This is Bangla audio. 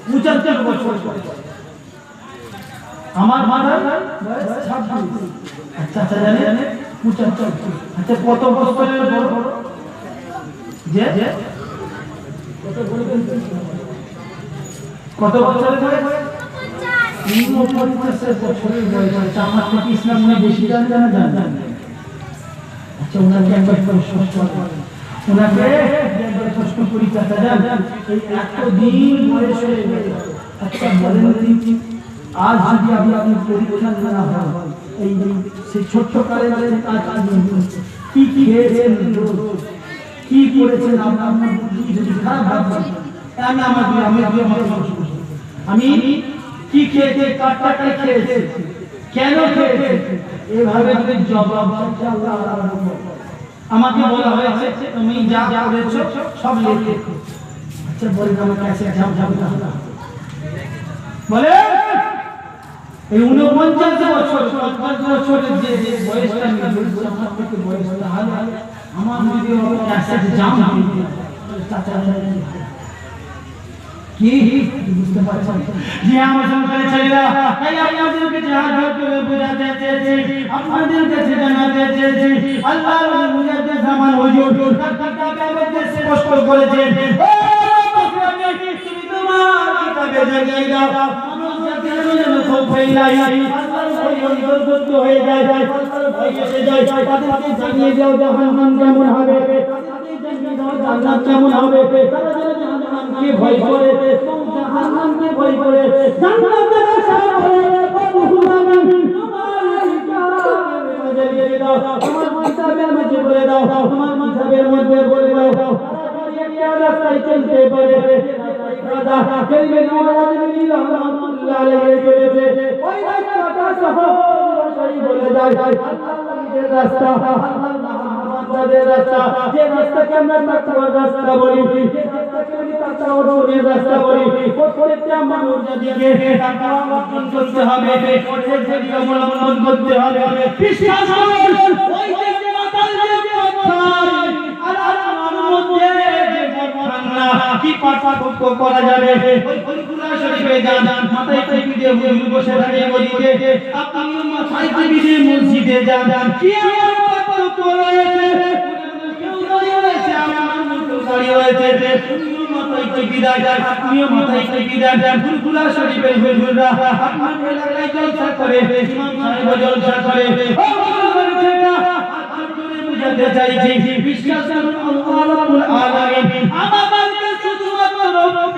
75 বছর আমার মাথার বয়স 26। আচ্ছা আচ্ছা জানেন 75। আচ্ছা কত বছরের বড় যে কত বছরের বয়স 49 বছরের বয়স। আমার থেকে ইসলাম মনে বেশি জানেন। আচ্ছা ওনাকে একবার প্রশ্ন করেন, ওনাকে একবার প্রশ্ন করি চাচা যান এই এতদিন বয়স হয়ে গেল, আচ্ছা বলেন আজ যদি আপনি পরীক্ষা না হয় এই সেই ছোট্ট কালের কাজ কি খেয়েছেন, কি করেছেন, আপনার বুদ্ধি যদি খারাপ ভাবছেন আমি কি খেয়েছি, কার টাকায় খেয়েছি, কেন খেয়েছি, এভাবে যদি জবাব আমাকে বলা হয়েছে তুমি যা করেছো সব লিখে। আচ্ছা বলেন আমার কাছে বলে এই 49 বছর 50 বছরের যে বয়সটা আমার থেকে বয়স তাহলে আমার যদি ক্যাসেট জাম কি বুঝতে পারছেন যে আমার সংসারে ছেলেরা তাই আপনাদেরকে জাহাজ করে বোঝাতে চেয়েছি, আপনাদের কাছে জানাতে চেয়েছি আল্লাহর মুজাদ্দিদ জামান হুজুর কিতাবে আমাদের স্পষ্ট করেছেন তুমি তোমার কিতাবে জানিয়ে দাও মানুষ জাতির যেন খুব ফেলাই আল্লাহর ভয় অন্তর্গত হয়ে যায়, আল্লাহর ভয় এসে যায়, তাদেরকে জানিয়ে দাও জাহান্নাম কেমন হবে, তাদেরকে জানিয়ে দাও জান্নাত কেমন হবে, তারা যেন জাহান্নামকে ভয় করে জাহান্নামকে ভয় করে জান্নাতের আশা করে মুসলমান তোমার মাযহাবের মধ্যে বলে দাও, তোমার মাযহাবের মধ্যে বলে দাও রাস্তায় চলতে পারে রাজা করিমে নওয়াজ বিন রহমাতুল্লাহ আলাইহি বলেছে ওই রাস্তাটা সহজ বলে যায় আল্লাহর রাস্তা, আল্লাহর রাস্তা, যে রাস্তাকে আমরা তাকওয়ার রাস্তা বলি, যে রাস্তাকে আমরা তাকওয়ার রাস্তা বলি, প্রত্যেকটা মানুষ যাদিকে তাকওয়া অর্জন করতে হবে, প্রত্যেককে অবলম্বন করতে হবে, বিশ্বাস করুন ওই যে মাতাল যে কথা আর আল্লাহর মধ্যে যে কথা কি পার্থক্য করা যাবে, ওই কুরআন শরীফে যান মাথায় টুপি দিয়ে হুজুর বসে থাকে ওদিকে, আপনিও মাথায় টুপি দিয়ে মসজিদে যান, কি আমার পার্থক্য রয়েছে, কেউ রয়েছে আমার মতো দাঁড়িয়ে রয়েছে, তুমিও মাথায় টুপি দেন, আপনিও মাথায় টুপি দেন, কুরআন শরীফের হুজুররা আপনার এলাকায় জলসা করে, ইমাম সাহেব জলসা করে, বুঝাতে চাইছি বিশ্বাস করুন আল্লাহ রাব্বুল আলামিন আমার